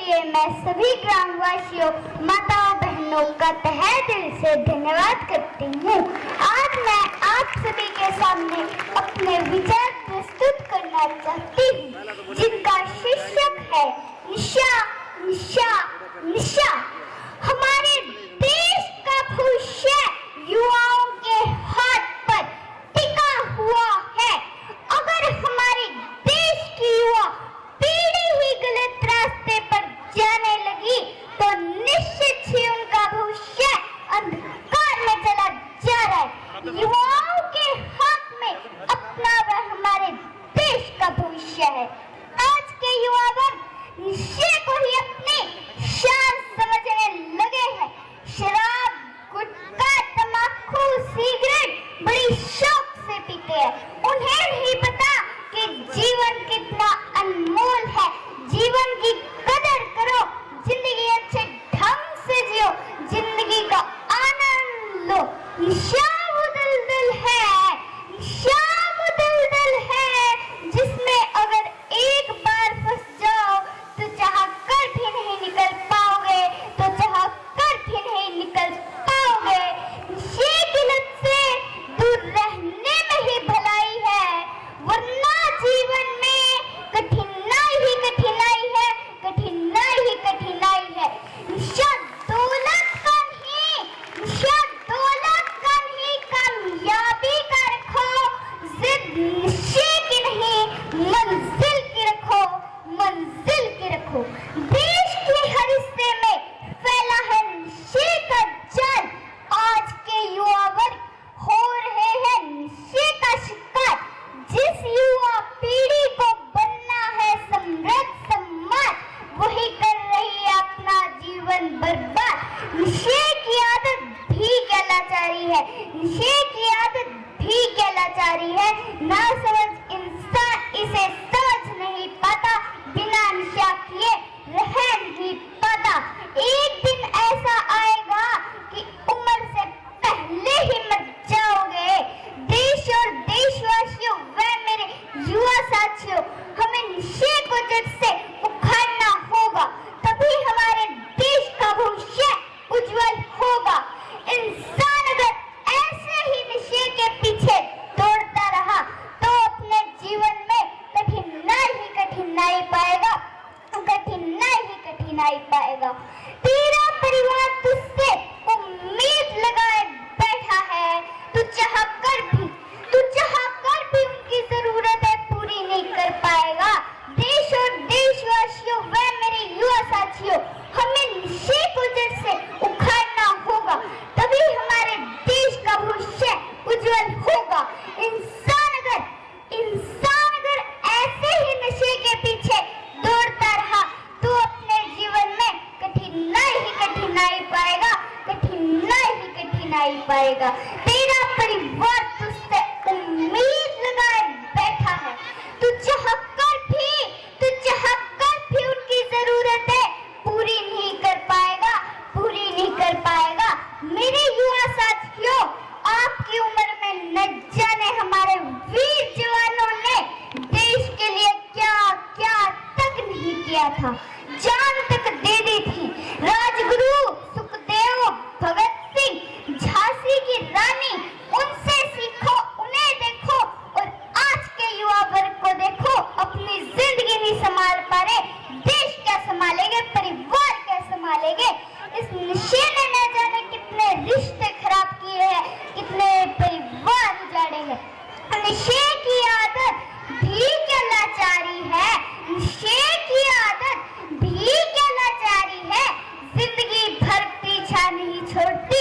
लिए मैं सभी ग्रामवासियों, माताओं, बहनों का तहे दिल से धन्यवाद करती हूँ। आज मैं आप सभी के सामने अपने विचार प्रस्तुत करना चाहती हूँ, जिनका शीर्षक है निशा निशा निशा। हमारे देश का भविष्य युवाओं के हाथ पर टिका हुआ है। अगर हमारे देश की युवा पीढ़ी ही गलत रास्ते पर जाने लगी तो निश्चित ही उनका भविष्य अंधकार में चला जा रहा है। युवाओं के हाथ में अपना व हमारे देश का भविष्य है। आज के युवा वर्ग नशे को ही अपनी शान समझने लगे हैं। शराब, गुटखा, तंबाकू, सिगरेट बड़ी शौक से पीते हैं। उन्हें नहीं पता कि जीवन कितना अनमोल है। जीवन की कदर करो, जिंदगी अच्छे ढंग से जियो, जिंदगी का आनंद लो। निशा वो दलदल है, निशा वो दलदल है, जिसमें अगर एक बार फंस जाओ तो चाह कर भी नहीं निकल पाओगे, तो चाह कर भी नहीं निकल पाओगे। नशे की लत से दूर रहने में ही भलाई है, वरना जीवन में कठिनाई ही कठिनाई है, कठिनाई ही कठिनाई है। नशा दौलत का नहीं, नशा दौलत का नहीं, कामयाबी का रखो, जिद नशे की नहीं, मंजिल की रखो, मंजिल की रखो। देश के हर हिस्से में फैला है नशे का जाल। आज के युवा वर्ग हो रहे हैं नशे का शिकार। जिस युवा पीढ़ी को बनना है समृद्ध सम्मान, वही कर रही है अपना जीवन बर्बाद। नशे की आदत भी क्या लाचारी है, नशे की आदत भी क्या लाचारी है। ना समझ इंसान इसे समझ नहीं पाता, बिना नशा किए रह नहीं पाता। एक दिन ऐसा आएगा कि उम्र से पहले ही मर जाओगे। देश और देशवासियों व मेरे युवा साथियों, हमें नशे को जड़ से उखाड़ना होगा, तभी हमारे देश का भविष्य उज्जवल होगा। इंसान अगर ऐसे ही नशे के पीछे दौड़ता रहा तो अपने जीवन में कठिनाई ही कठिनाई पाएगा, कठिनाई ही कठिनाई पाएगा। तेरा परिवार तुझसे उम्मीद लगाए बैठा है, तू चाह कर भी उनकी जरूरतें पूरी नहीं कर पाएगा। देश और देशवासियों व मेरे युवा साथियों, हमें नशे को जड़ से उखाड़ना होगा, तभी हमारे देश का भविष्य उज्जवल होगा। इंसान अगर ऐसे ही नशे के पीछे दौड़ता रहा तो अपने जीवन में कठिनाई ही कठिनाई पाएगा, कठिनाई ही कठिनाई पाएगा। तेरा परिवार तुझसे उम्मीद लगाए बैठा है, तू चाह कर भी उनकी जरूरतें पूरी नहीं कर पाएगा, पूरी नहीं कर पाएगा। मेरे युवा साथियों, आपकी उम्र में न जाने हमारे वीर जवानों ने देश के लिए क्या क्या तक नहीं किया था, जान तक दे दी थी। राजगुरु सुखदेव, भगत सिंह, झांसी की रानी, उनसे सीखो, उन्हें देखो। और आज के युवा वर्ग को देखो, अपनी जिंदगी नहीं संभाल पा रहे, देश क्या संभालेंगे, परिवार क्या संभालेंगे। इस नशे ने न जाने कितने रिश्ते खराब किए हैं, कितने परिवार उजाड़े हैं। नशे की आदत भी क्या लाचारी है, नशे की आदत भी क्या लाचारी है, जिंदगी भर पीछा नहीं छोड़ती।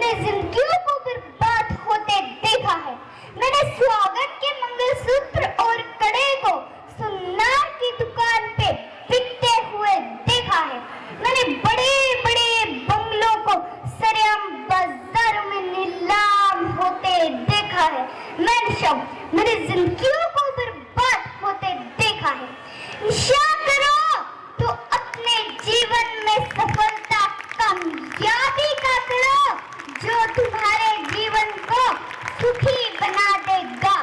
मैंने जिंदगियों को बर्बाद होते देखा है। मैंने सुहागन के मंगलसूत्र और कड़े को सुनार की दुकान पे बिकते हुए देखा है। मैंने बड़े बड़े बंगलों को सरेआम बाजार में नीलाम होते देखा है। मैंने जिंदगियों को बर्बाद होते देखा है। नशा करो तो अपने जीवन में सफलता कामयाबी का करो जो तुम्हारे जीवन को सुखी बना देगा।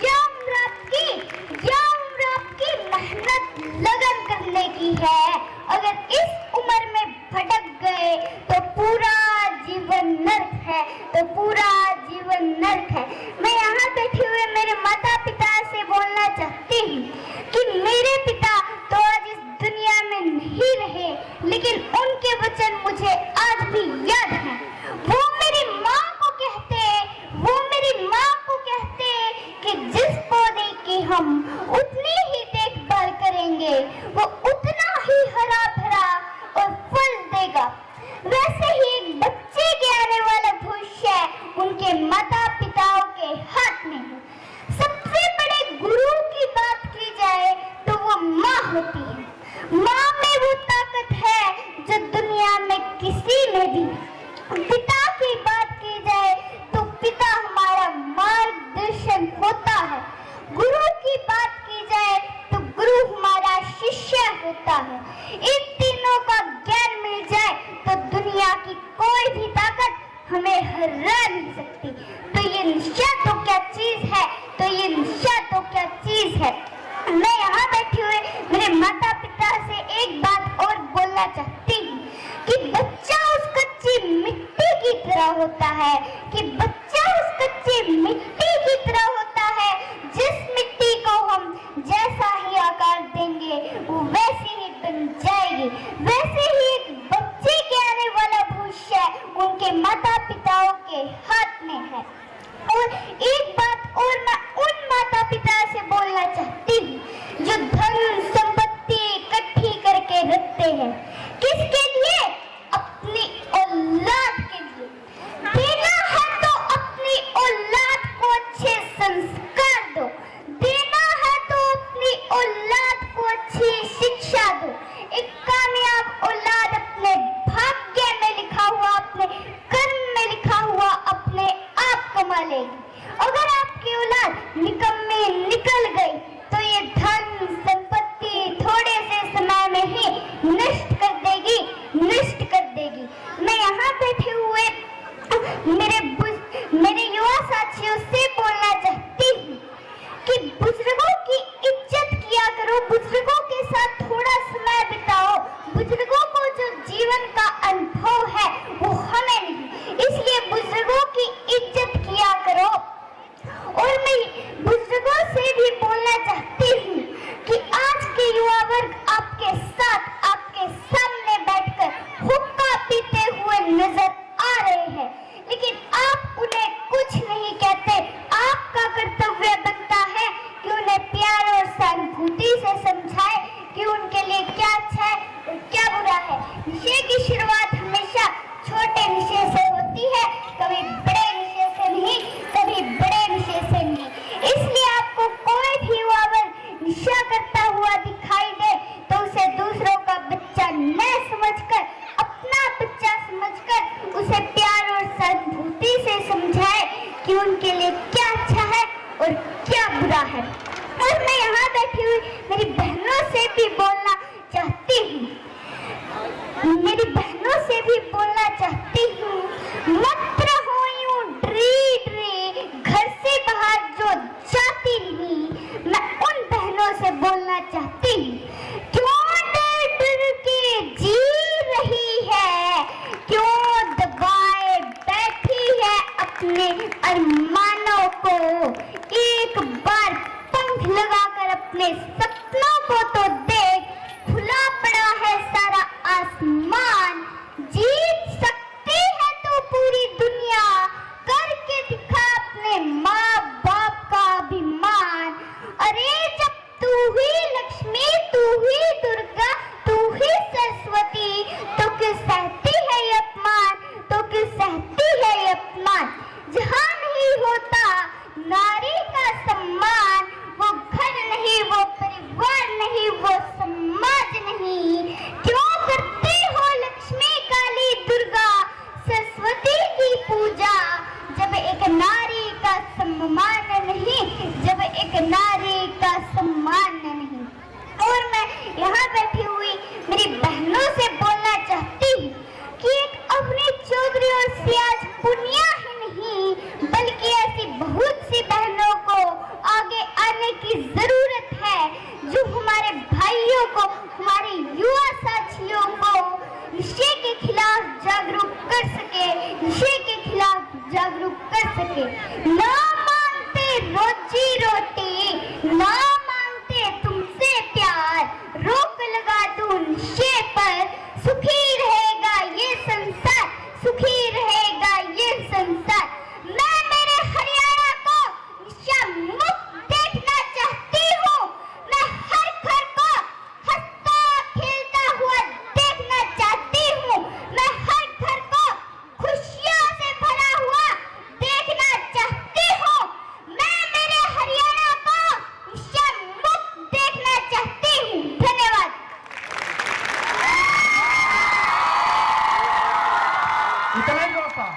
यह उम्र आपकी मेहनत लगन करने की है। अगर इस उम्र में भटक गए तो पूरा जीवन नर्क है, तो पूरा जीवन नर्क है। मैं यहाँ बैठे हुए मेरे माता पिता से बोलना चाहती हूँ कि मेरे पिता तो आज इस दुनिया में नहीं रहे, लेकिन उनके वचन मुझे आज भी याद हैं। वो मेरी माँ को कहते कि जिस पौधे की हम उतनी ही देखभाल करेंगे वो उतना ही हरा भरा और फल देगा। वैसे ही एक बच्चे के आने वाला भविष्य उनके माता पिताओं के हाथ में है। सबसे बड़े गुरु की बात की जाए तो वो माँ होती है। माँ में वो ताकत है जो दुनिया में किसी में भी। पिता की बात की जाए तो पिता हमारा मार्गदर्शन होता है। गुरु की बात की जाए तो गुरु हमारा शिष्य होता है। इन तीनों का ज्ञान मिल जाए तो दुनिया की कोई भी ताकत हमें हरा नहीं सकती। तो ये निशा तो क्या चीज है, मैं यहाँ बैठी हुए मेरे माता पिता से एक बात और बोलना चाहती हूँ कि बच्चा उस कच्ची मिट्टी की तरह होता है, जिस मिट्टी को हम जैसा ही आकार देंगे वो वैसी ही बन जाएगी। वैसे ही एक बच्चे के आने वाला भविष्य उनके माता पिताओं के हाथ में है। और एक बात और मैं उन माता पिता से बोलना चाहती हूँ जो धन संपत्ति इकट्ठी करके रखते हैं। किसके लिए? अपनी औलाद के लिए। देना है तो अपनी औलाद को अच्छे संस्कार दो, देना है तो अपनी औलाद को अच्छी शिक्षा दो। एक कामयाब औलाद अपने भाग्य में लिखा हुआ, अपने कर्म में लिखा हुआ अपने आप कमा लेगी। अगर आपकी औलाद निकम्मी निकल गई तो ये धन संपत्ति थोड़े से समय में ही नष्ट कर देगी। मैं यहाँ बैठे हुए मेरे युवा साथियों से बोलना चाहती हूँ कि बुजुर्गों की इज्जत किया करो, बुजुर्गों के साथ थोड़ा समय बिताओ। बुजुर्गों को जो जीवन का अनुभव है वो हमें नहीं, इसलिए बुजुर्गों की इज्जत किया करो। और मैं बुजुर्गों से भी बोलना चाहती हूँ कि आज के युवा वर्ग आपके सामने बैठकर हुक्का पीते हुए नजर आ रहे हैं, लेकिन आप उन्हें कुछ नहीं कहते। आपका कर्तव्य बनता है कि उन्हें प्यार और सहानुभूति से समझाए कि उनके लिए क्या अच्छा है और क्या बुरा है। नशे की शुरुआत हमेशा छोटे नशे से होती है, कभी बड़े नशे से नहीं, कभी बड़े नशे से नहीं। इसलिए आपको कोई भी युवा वर्ग नशा करता हुआ दिखाई दे तो उसे दूसरों का बच्चा न समझकर, अपना बच्चा समझकर उसे प्यार और सहानुभूति से समझाए कि उनके लिए क्या अच्छा है और क्या बुरा है। और मैं यहाँ बैठी हुई मेरी बहनों से भी बोलना चाहती हूँ, मत रहो यूं डरी घर से बाहर जो जाती नहीं। मैं उन बहनों से बोलना चाहती हूँ, क्यों डर के जी रही है, क्यों दबाए बैठी है अपने अरमानों को। एक बार पंख लगाकर अपने सपनों को तो देख, खुला पड़ा है सारा आसमान। जीत सकती है तो पूरी दुनिया, करके दिखा अपने माँ बाप का अभिमान। अरे जब तू ही लक्ष्मी, तू ही दुर्गा, तू ही सरस्वती, तो क्यों सहती है ये अपमान, तो क्यों सहती है ये खिलाफ जागरूक कर सके, नशे के खिलाफ जागरूक कर सके। ना मांगते रोजी रोटी, ना मांगते तुमसे प्यार, रोक लगा दूं नशे पर, सुखी रहेगा ये संसार, सुखी रहेगा ये संसार। मैं मेरे हरियाणा को नशा मुक्त देखना चाहती हूँ। मैं हर घर को हंसता खेलता हुआ देखना चाहती हूँ। मैं हर घर को खुशियों से भरा हुआ देखना चाहती हूँ। मैं मेरे हरियाणा को नशा मुक्त देखना चाहती हूँ। धन्यवाद। इतना ही बापा।